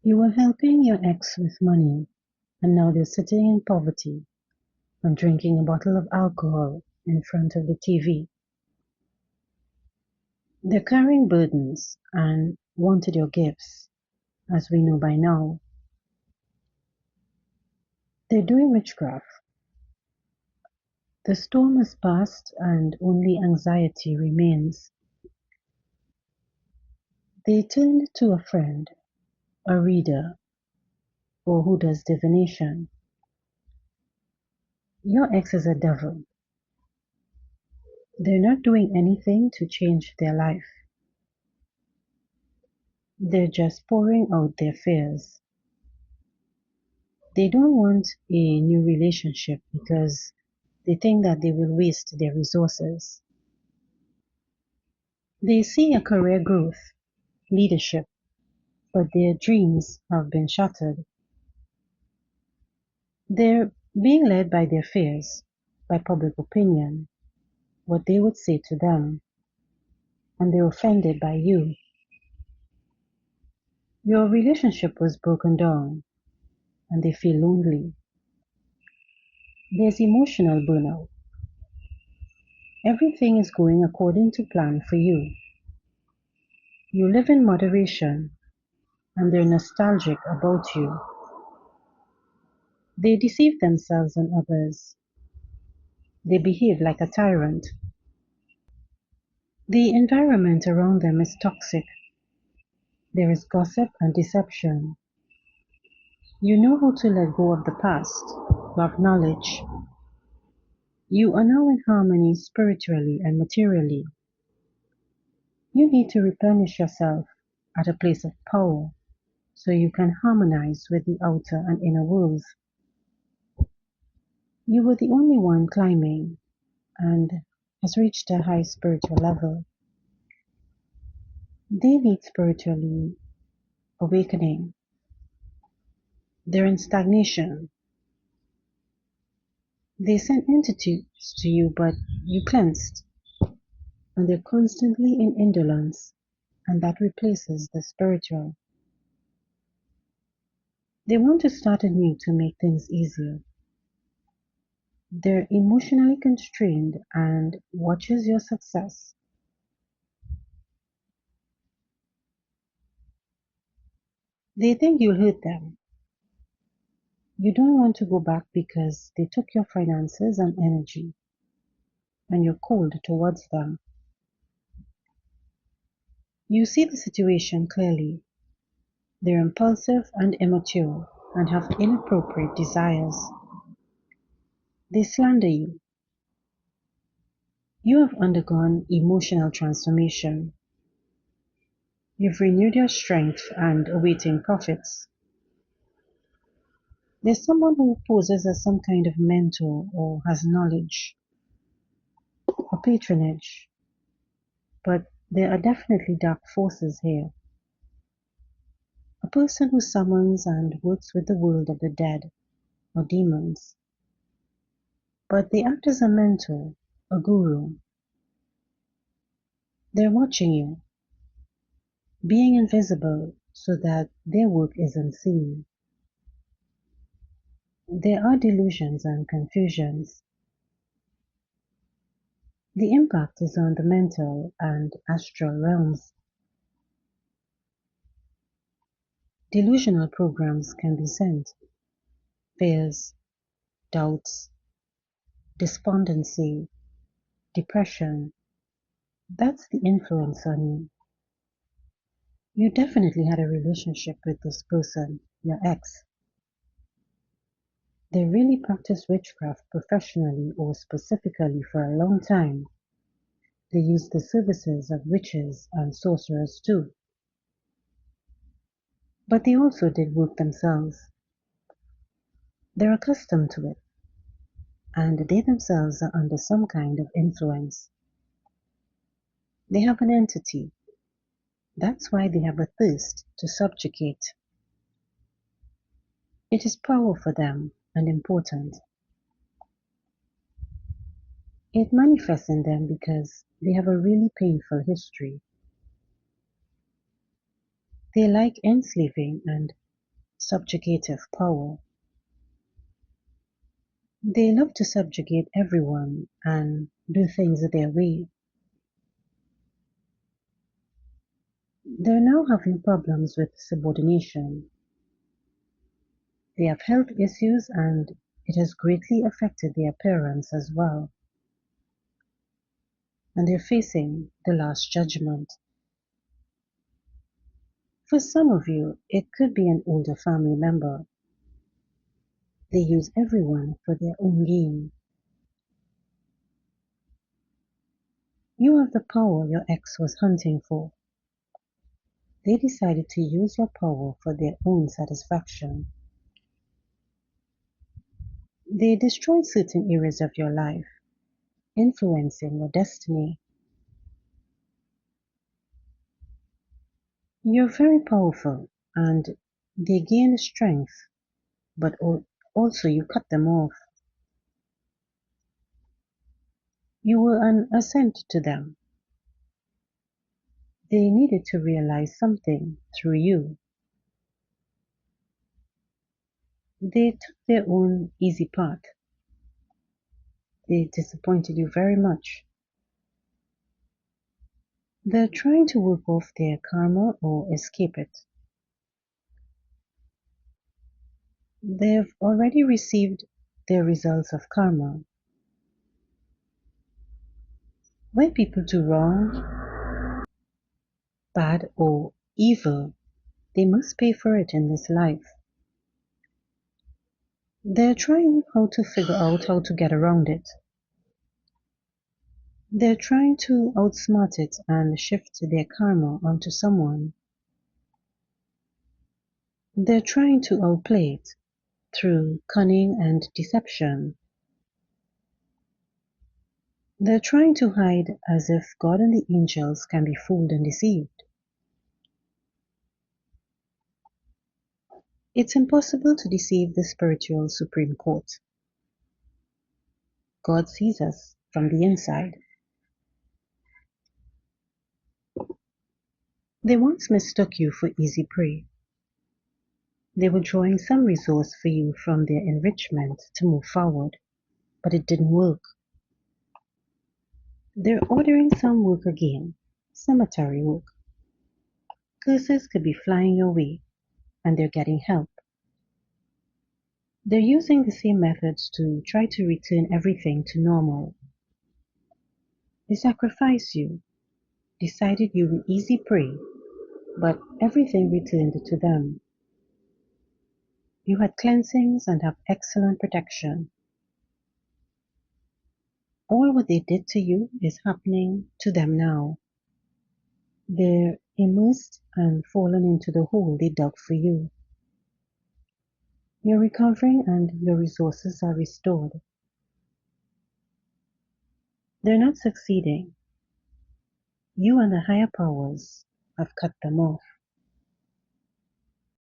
You were helping your ex with money, and now they're sitting in poverty and drinking a bottle of alcohol in front of the TV. They're carrying burdens and wanted your gifts, as we know by now. They're doing witchcraft. The storm has passed and only anxiety remains. They turned to a friend, a reader, or who does divination. Your ex is a devil. They're not doing anything to change their life. They're just pouring out their fears. They don't want a new relationship because they think that they will waste their resources. They see a career growth, leadership, but their dreams have been shattered. They're being led by their fears, by public opinion, what they would say to them, and they're offended by you. Your relationship was broken down, and they feel lonely. There's emotional burnout. Everything is going according to plan for you. You live in moderation, and they're nostalgic about you. They deceive themselves and others. They behave like a tyrant. The environment around them is toxic. There is gossip and deception. You know how to let go of the past. You have knowledge. You are now in harmony spiritually and materially. You need to replenish yourself at a place of power so you can harmonize with the outer and inner worlds. You were the only one climbing and has reached a high spiritual level. They need spiritually awakening. They're in stagnation. They send entities to you, but you cleansed, and they're constantly in indolence, and that replaces the spiritual. They want to start anew to make things easier. They're emotionally constrained and watches your success. They think you'll hurt them. You don't want to go back because they took your finances and energy, and you're cold towards them. You see the situation clearly. They're impulsive and immature and have inappropriate desires. They slander you. You have undergone emotional transformation. You've renewed your strength and awaiting profits. There's someone who poses as some kind of mentor or has knowledge or patronage, but there are definitely dark forces here. A person who summons and works with the world of the dead or demons, but they act as a mentor, a guru. They're watching you, being invisible so that their work isn't seen. There are delusions and confusions. The impact is on the mental and astral realms. Delusional programs can be sent. Fears, doubts, despondency, depression. That's the influence on you. You definitely had a relationship with this person, your ex. They really practice witchcraft professionally or specifically for a long time. They use the services of witches and sorcerers too. But they also did work themselves. They're accustomed to it, and they themselves are under some kind of influence. They have an entity. That's why they have a thirst to subjugate. It is power for them and important. It manifests in them because they have a really painful history. They like enslaving and subjugative power. They love to subjugate everyone and do things their way. They're now having problems with subordination. They have health issues and it has greatly affected their appearance as well. And they're facing the last judgment. For some of you, it could be an older family member. They use everyone for their own gain. You have the power your ex was hunting for. They decided to use your power for their own satisfaction. They destroyed certain areas of your life, influencing your destiny. You're very powerful and they gain strength, but also you cut them off. You were an ascent to them. They needed to realize something through you. They took their own easy path. They disappointed you very much. They're trying to work off their karma or escape it. They've already received their results of karma. When people do wrong, bad, or evil, they must pay for it in this life. They're trying how to figure out how to get around it. They're trying to outsmart it and shift their karma onto someone. They're trying to outplay it through cunning and deception. They're trying to hide as if God and the angels can be fooled and deceived. It's impossible to deceive the spiritual Supreme Court. God sees us from the inside. They once mistook you for easy prey. They were drawing some resource for you from their enrichment to move forward, but it didn't work. They're ordering some work again, cemetery work. Curses could be flying your way, and they're getting help. They're using the same methods to try to return everything to normal. They sacrificed you, decided you were easy prey, but everything returned to them. You had cleansings and have excellent protection. All what they did to you is happening to them now. They're immersed and fallen into the hole they dug for you. You're recovering and your resources are restored. They're not succeeding. You and the higher powers have cut them off.